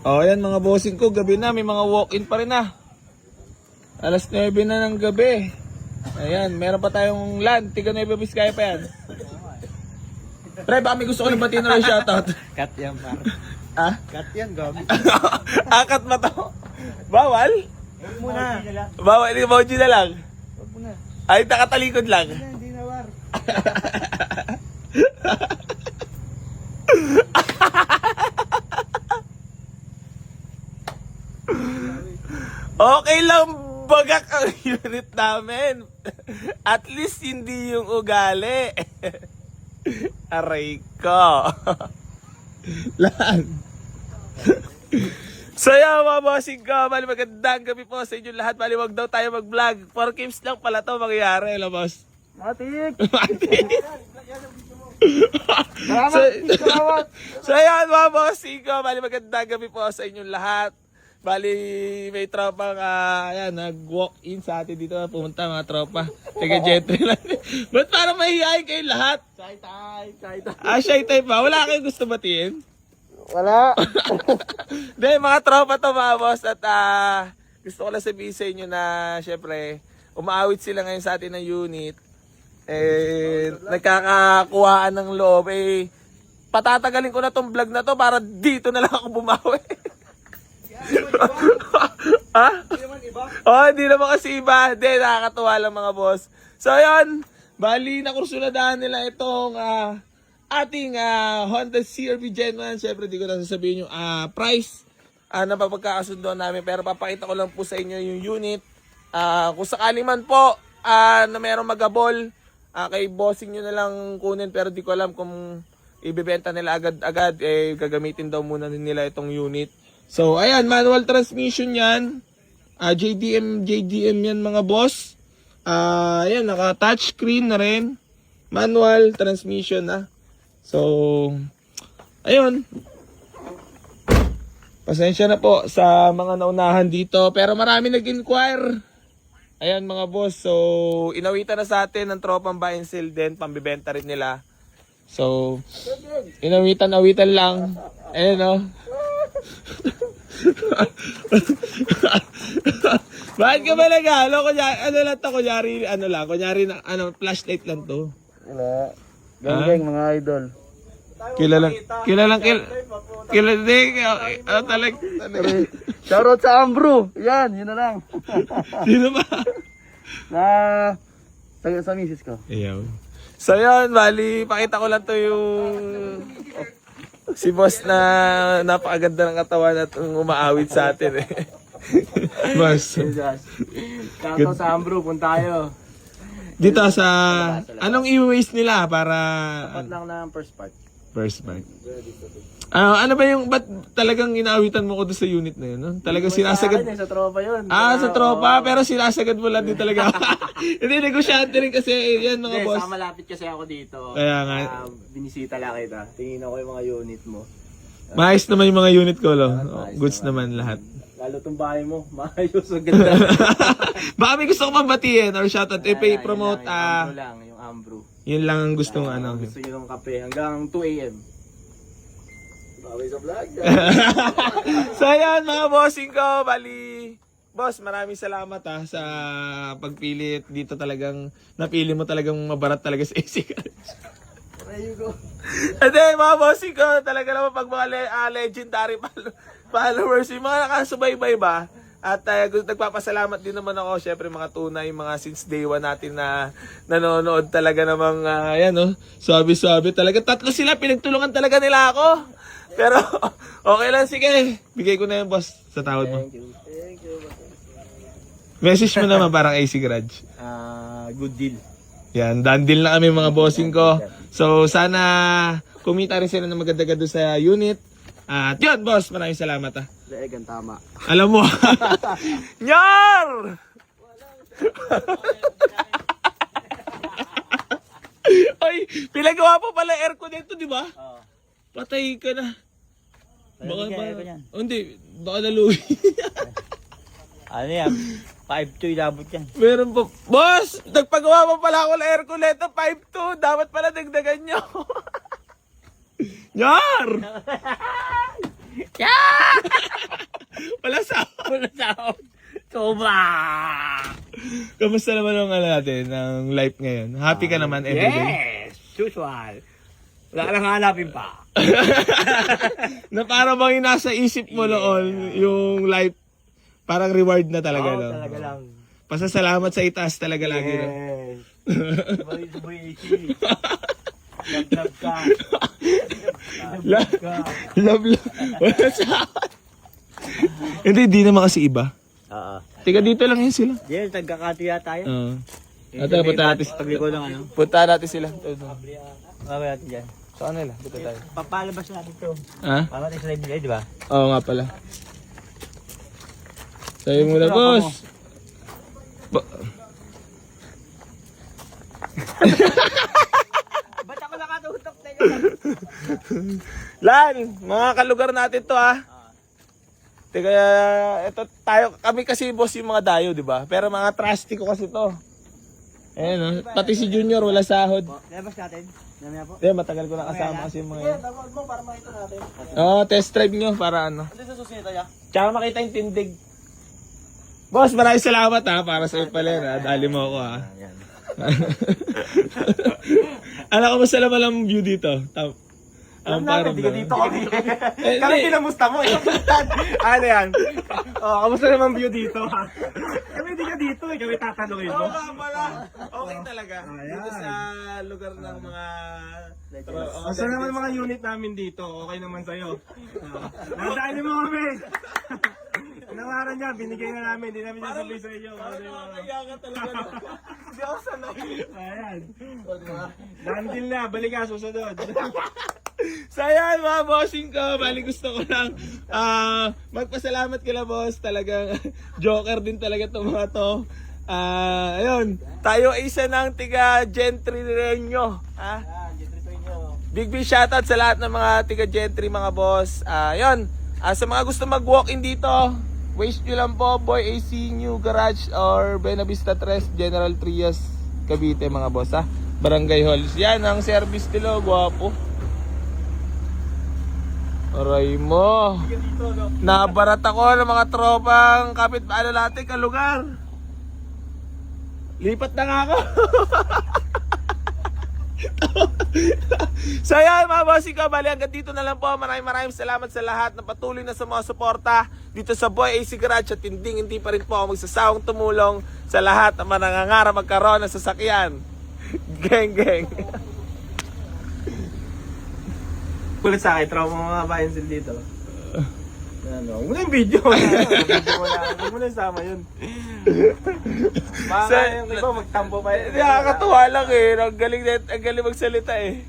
Oh, ayan mga bossing ko, gabi na, may mga walk-in pa rin na. Alas 9 na ng gabi. Ayan, meron pa tayong land, tiga Nueva Vizcaya pa yan. Pre, baka may gusto ko na batiin na rin shoutout. Cut yan, par. Ah? Cut yan, gabi. Akat ba to? Bawal? Huwag muna. Bawal, emoji na lang. Huwag muna. Ay, nakatalikod lang. Hindi na, war. Okay lang bagak ang unit namin. At least hindi yung ugali. Aray ko. Lan. So yan mga bossing ko, bali magandang gabi po sa inyo lahat. Bali wag daw tayo mag-vlog. 4 games lang pala to mangyayari. Alam boss. Matik! Matik. Salamat! So yan mga bossing ko, bali magandang gabi po sa inyo lahat. Bali, may tropang ayan, nag-walk-in sa atin dito. Pumunta mga tropa. Taga-jetry lang. Ba't parang mahihayin kayo lahat? Shy type. Shy type ba? Wala kayong gusto batiin? Wala. Hindi, mga tropa to mga boss. At gusto ko lang sabihin sa inyo na, syempre, umaawit sila ngayon sa atin ng unit. Nagkakakuhaan ng loob. Patatagalin ko na tong vlog na to para dito na lang ako bumawi. Ha? Oh, hindi naman kasi iba. Hindi, nakakatuwa lang mga boss. So, yun. Bali, nakursuladahan nila itong ating Honda CR-V Gen 1. Siyempre, di ko na sasabihin yung price na papagkakasundoan namin. Pero papakita ko lang po sa inyo yung unit. Kung sakali man po na merong magabol, kay bossing nyo na lang kunin. Pero di ko alam kung ibibenta nila agad-agad. Gagamitin daw muna nila itong unit. So, ayan, manual transmission yan. JDM yan mga boss. Ayan, naka-touchscreen na rin. Manual transmission na. So, ayun. Pasensya na po sa mga naunahan dito. Pero marami nag-inquire. Ayan mga boss. So, inawitan na sa atin ng tropang buy and sell din. Pambibenta rin nila. So, inawitan lang. Ayan o. Bakit ka ba nag-halo? Kunyari flashlight lang to. Wala. Gang, mga idol. Kilalang Shoutout sa Ambro. Yan, yun na lang. Sino ba? Sa misis ko. Ayaw. So yun, bali, pakita ko lang to yung si boss na napakaganda ng katawan at umaawit sa atin Boss. Shoutout sa Ambro, punta tayo. Dito sa anong i-waste nila para Dapat lang ng first part. first part. Ano ba yung ba't talagang inaawitan mo ko doon sa unit na yun? No? Talagang sinasagad. Sa tropa yun. Sa tropa, pero sinasagad mo lang din talaga. Hindi, negosyante rin kasi yan mga boss. Malapit kasi ako dito. Kaya nga. Binisita lang kita. Tingin ako yung mga unit mo. Maayos naman yung mga unit ko, lo. Goods naman lahat. Lalo tong bahay mo, maayos, ang ganda. Baka may gusto ko mabatiin or shoutout. Promote. Yung Ambro lang, yung Ambro. Yun lang ang gustong Gusto nyo ng kape hanggang 2 a.m. Baway sa vlog. So yan mga bossing ko, bali. Boss, maraming salamat sa pagpilit dito talagang napili mo talagang mabarat talaga sa AC Garage. There you go. Hindi, mga bossing ko, talaga naman pag mga legendary followers, yung mga nakasubaybay ba? At nagpapasalamat din naman ako, syempre mga tunay, mga since day one natin na nanonood talaga namang, suabe-suabe talaga. Tatlo sila, pinagtulungan talaga nila ako. Pero, okay lang, sige. Bigay ko na yung boss sa tawad mo. Thank you. Message mo naman parang AC Garage. Good deal. Yan, done deal na kami mga bossing ko. So, sana kumita rin sila ng maganda-ganda sa unit. At yun, boss, maraming salamat Leegan, tama. Alam mo, Nyar! Ay, pinagawa pa pala aircon nito, di ba? Oo. Patay ka na. Baka Hindi, baka naluwi. Ano yan? 5'2" ilabot yan. Meron pa. Boss, nagpagawa pa pala ako ng aircon nito, 5'2". Dapat pala dagdagan nyo. Nyar! Yeah! Wala sahod. Wala sahod. Sobra! Kamusta naman ang ano natin, ang life ngayon? Happy ka naman everyday? Yes! Usual. Wala ka lang hanapin pa. Na para bang nasa isip mo noon, yung life, parang reward na talaga, Oo, no? talaga lang. Pasasalamat sa itaas talaga lagi, no? Yes. Sabay-sabay easy. Love ka. Love, Ka. love. Wala sahod. Hindi, di naman kasi iba. Oo. Tiga dito lang yun sila. Yes, nagkakatiya tayo. Oo. Ate, punta natin. Pagliko ng ano. Punta natin sila. Kami natin dyan. Saan nila? Punta tayo. Papalabas natin to. Ha? Para natin sa live nila, di ba? Oo nga pala. Sabi muna, boss. Ba't ako nakatutok na Lan, mga kalugar natin to ha. Teka, ito tayo, kami kasi boss yung mga dayo, di ba? Pero mga trusty ko kasi to. Ayan, no? Pati si Junior, wala sahod. Labas natin. Namaya po. Di, matagal ko na kasama kasi yung mga yun. Tawag mo para makita natin. Oo, test drive nyo para ano. Ano sa susunod tayo? Tsaka makita yung tindig. Boss, maraming salamat ha, para sa'yo pala yun ha. Dali mo ako ha. Ayan. Alam ko, masala naman ang view dito. Ang parang Hindi ka dito kami. Kami kinamusta mo. Ano yan? Oh, kamusta naman view dito ha? Kami hindi ka dito eh. Kami tatanungin mo. Oo nga pala. Okay talaga. Dito sa lugar ng mga... Basta naman mga unit namin dito, okay naman sa'yo. Nadaanin mo kami! Nawaran niya, binigay na namin, hindi namin sasabihin sa inyo. Kaya ka talaga. Hindi ako sanay. Ayan. Dandil na, balik ka, susunod. So ayan mga bossing ko, bali gusto ko lang magpasalamat kila boss, talagang joker din talaga itong mga to. Ayun, tayo ay isa ng tiga Gentry Reño. Big shoutout sa lahat ng mga tiga Gentry mga boss. Ayun, sa mga gusto mag-walk-in dito, waste nyo lang po, Boy AC New Garage or Buenavista Tres, General Trias, Cavite mga boss ha. Barangay Halls. Yan ang service nila, gwapo. Aray mo. Nabarat ako ng mga tropang kapit paano natin kalugar. Lipat na nga ako. So yan mga bossing ko, bali hanggang dito na lang po. Maraming salamat sa lahat na patuloy na sa mga suporta dito sa Boy AC Garage. At hindi pa rin po ako magsasawang tumulong sa lahat na manangangarap magkaroon ng sasakyan. Geng geng. Kulit sa akin, trauma mga bayansil dito. Ano, huwag mo na yung video. Huwag mo na yung sama yun. Baka yung iba magtampo pa yun. Nakakatuwa lang eh. Ang galing magsalita eh.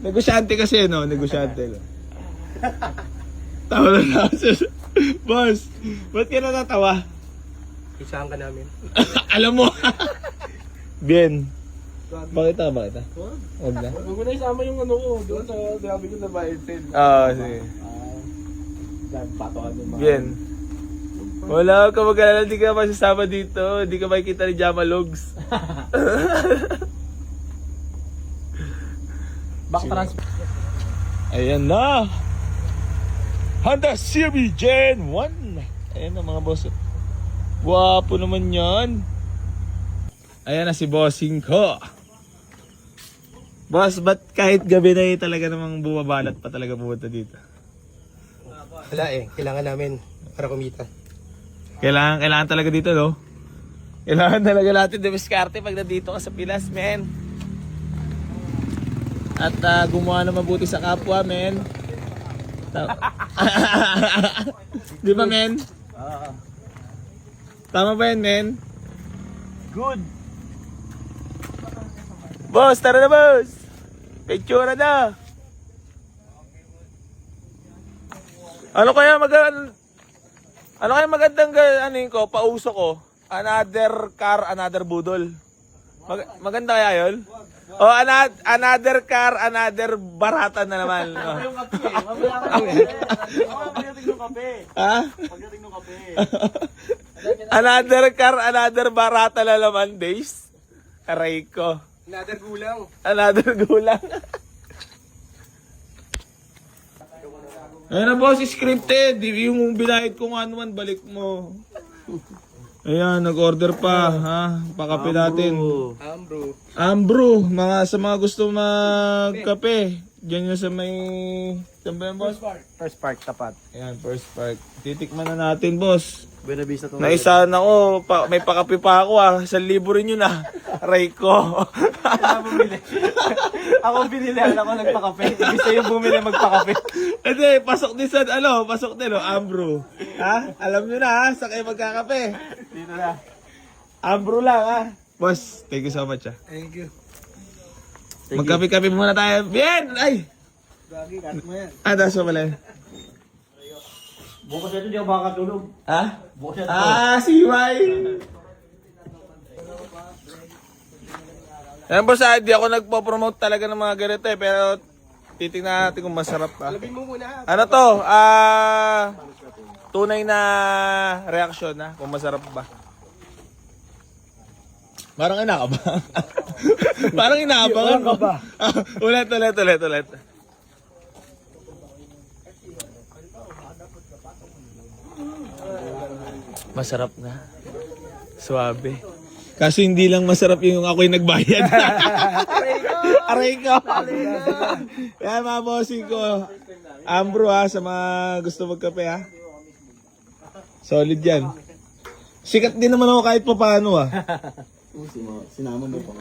Negosyante kasi no, negosyante lang. Tawa na ako. Boss, ba't ka natatawa? Isahan ka namin. Alam mo. Bien. Bakit ah? Huwag na. Huwag mo na isama yung ano ko. Doon sa grabe ko sa bayansil. Oo, sige. Patokan yung mga... Bien. Wala ka mag-alala, di ka masasama dito. Di ka makikita ni Jama Logs. Backtrans. Ayan na. Honda CR-V Gen 1. Ayan na mga boss. Wapo naman yan. Ayan na si bossing ko. Boss, ba't kahit gabi na eh, talaga namang bumabalat pa talaga pumunta dito? Wala eh, kailangan namin para kumita. Kailangan talaga dito, no? Kailangan talaga natin dumiskarte pag nandito ka sa Pilas, men. At gumawa na mabuti sa kapwa, men. Di ba, men? Tama ba yan, men? Good. Boss, tara na, boss! Picture na! Ano kaya magandang ano yun ko, pauso ko? Another car, another budol. Maganda kaya yun? O another car, another barata na naman. Yung kape eh. Mamaya ka kape. Pagdating ng kape. Ha? Pagdating ng kape. Another car, another barata na naman, days. Aray ko. Another gulang. Another gulang. Ayun na boss, scripted. Yung binayad ko nga naman, balik mo. Ayan, nag-order pa, ha? Pakape natin. Ambro, sa mga gusto magkape. Diyan yun sa may... Saan ba yan, boss? First park, tapat. Ayan, First Park. Titikman na natin, boss. Buena Vista to. Naisahan ako, may pakape pa ako 1,000 rin yun Aray ko. Ako binili, ako nagpakape. Ibig sa'yo bumili magpakape. Hindi, pasok din sa, pasok din, Ambro. Ha? Alam nyo na, ha? Sa kayo magkakape. Dito na. Ambro lang, ha? Boss, thank you so much, ha? Thank you. Magkape-kape muna tayo. Bien! Ay! Gagi, kat mo yan. Das mo pala. Bukas ito, di ako makakatulog. Ha? Bukas ito. CY! Ayan boss, di ako nagpo-promote talaga ng mga ganito pero titingnan natin kung masarap pa. Alabin mo muna. Ano to? Tunay na reaksyon kung masarap ba. Parang inakabahan. Parang inakabahan Wala ka ba? Ulit. Masarap na. Suabe. Kaso hindi lang masarap yung ako'y nagbayad. Aray ko! Yan mga bossing ko. Ambro sa mga gusto magkape Solid yan. Sikat din naman ako kahit pa paano Sinama mo pa.